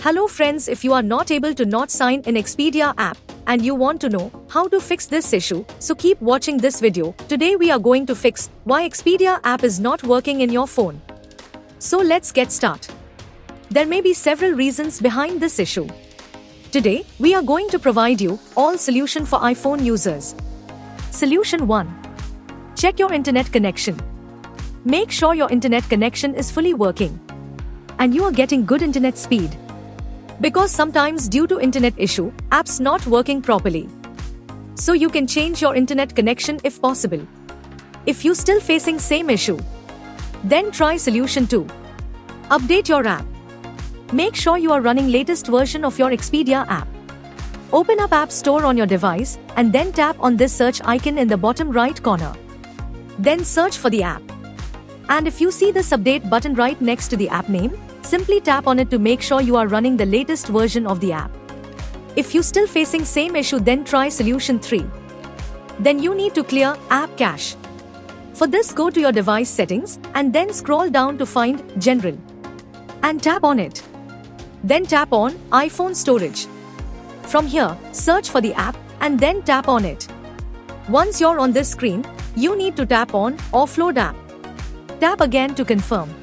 Hello friends, if you are not able to not sign in Expedia app and you want to know how to fix this issue, so keep watching this video. Today we are going to fix why Expedia app is not working in your phone. So let's get started. There may be several reasons behind this issue. Today, we are going to provide you all solution for iPhone users. Solution 1. Check your internet connection. Make sure your internet connection is fully working and you are getting good internet speed. Because sometimes due to internet issue, apps not working properly. So you can change your internet connection if possible. If you still facing same issue, then try solution 2. Update your app. Make sure you are running latest version of your Expedia app. Open up App Store on your device and then tap on this search icon in the bottom right corner. Then search for the app. And if you see this update button right next to the app name, simply tap on it to make sure you are running the latest version of the app. If you still facing same issue, then try solution 3. Then you need to clear app cache. For this, go to your device settings and then scroll down to find General and tap on it. Then tap on iPhone storage. From here, search for the app and then tap on it. Once you're on this screen, you need to tap on Offload app. Tap again to confirm.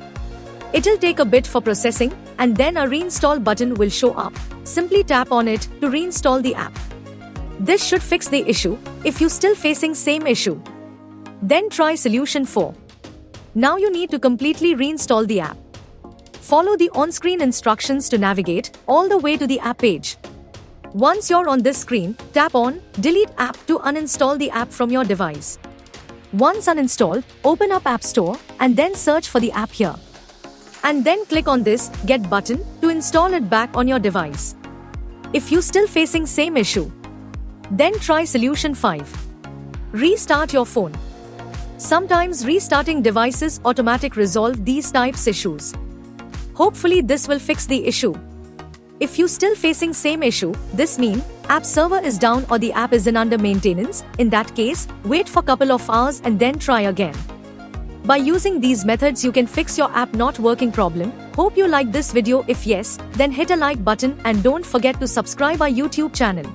It'll take a bit for processing and then a reinstall button will show up. Simply tap on it to reinstall the app. This should fix the issue if you still facing same issue. Then try solution 4. Now you need to completely reinstall the app. Follow the on-screen instructions to navigate all the way to the app page. Once you're on this screen, tap on Delete app to uninstall the app from your device. Once uninstalled, open up App Store and then search for the app here. And then click on this Get button to install it back on your device. If you still facing same issue, then try solution 5. Restart your phone. Sometimes restarting devices automatically resolve these types issues. Hopefully this will fix the issue. If you still facing same issue, this means app server is down or the app is in under maintenance. In that case, wait for couple of hours and then try again. By using these methods, you can fix your app not working problem. Hope you like this video. If yes, then hit a like button and don't forget to subscribe our YouTube channel.